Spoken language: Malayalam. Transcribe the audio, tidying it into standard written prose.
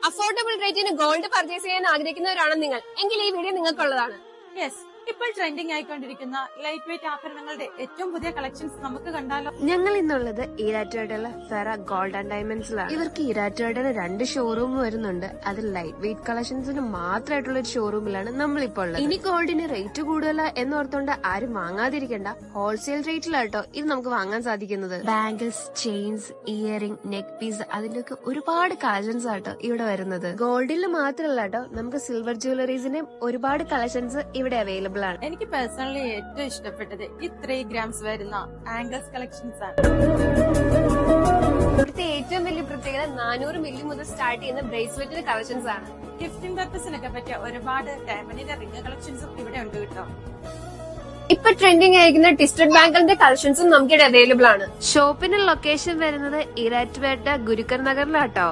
അഫോർഡബിൾ റേറ്റിന് ഗോൾഡ് പർച്ചേസ് ചെയ്യാൻ ആഗ്രഹിക്കുന്നവരാണ് നിങ്ങൾ എങ്കിൽ ഈ വീഡിയോ നിങ്ങൾക്കുള്ളതാണ്. യെസ്, ഇപ്പോൾ ട്രെൻഡിംഗ് ആയിക്കൊണ്ടിരിക്കുന്ന ലൈറ്റ് വെയിറ്റ് ആഭരണങ്ങളുടെ ഏറ്റവും പുതിയ കളക്ഷൻസ് നമുക്ക് കണ്ടാലോ? ഞങ്ങൾ ഇന്നുള്ളത് ഈരാറ്റുപേട്ടയിലെ ഫെറ ഗോൾഡ് ആൻഡ് ഡയമണ്ട്സിലാണ്. ഇവർക്ക് ഈരാറ്റുപേട്ടയില് 2 ഷോറൂം വരുന്നുണ്ട്. അതിൽ ലൈറ്റ് വെയിറ്റ് കളക്ഷൻസിന് മാത്രമായിട്ടുള്ള ഒരു ഷോറൂമിലാണ് നമ്മളിപ്പോൾ ഉള്ളത്. ഇനി ഗോൾഡിന് റേറ്റ് കൂടുതല എന്നോർത്തോണ്ട് ആരും വാങ്ങാതിരിക്കണ്ട. ഹോൾസെയിൽ റേറ്റിലാട്ടോ ഇത് നമുക്ക് വാങ്ങാൻ സാധിക്കുന്നത്. Bangles, chains, earring, neck piece അതിന്റെയൊക്കെ ഒരുപാട് കളക്ഷൻസ് ആട്ടോ ഇവിടെ വരുന്നത്. ഗോൾഡിൽ മാത്രമല്ല കേട്ടോ, നമുക്ക് സിൽവർ ജ്വല്ലറീസിന്റെ ഒരുപാട് കളക്ഷൻസ് ഇവിടെ അവൈലബിൾ ആണ്. എനിക്ക് പേഴ്സണലി ഏറ്റവും ഇഷ്ടപ്പെട്ടത് ഈ 3 grams വരുന്ന ആംഗിൾസ് കളക്ഷൻസ് ആണ്. ഇവിടുത്തെ ഏറ്റവും വലിയ പ്രത്യേകത 400 മില്ലി മുതൽ സ്റ്റാർട്ട് ചെയ്യുന്ന ബ്രേസ്ലെറ്റിന്റെ കളക്ഷൻസ് ആണ്. ഗിഫ്റ്റിംഗ് പർപ്പസിനൊക്കെ പറ്റിയ ഒരുപാട് ഡയമണ്ടിന്റെ റിംഗ് കളക്ഷൻസും ഇവിടെ ഉണ്ട് കേട്ടോ. ഇപ്പൊ ട്രെൻഡിംഗ് ആയിരിക്കുന്ന ട്വിസ്റ്റഡ് ബാങ്കിളിന്റെ കളക്ഷൻസും നമുക്കിവിടെ അവൈലബിൾ ആണ്. ഷോപ്പിന്റെ ലൊക്കേഷൻ വരുന്നത് ഈരാറ്റുപേട്ട ഗുരുക്കർ നഗറിലാട്ടോ.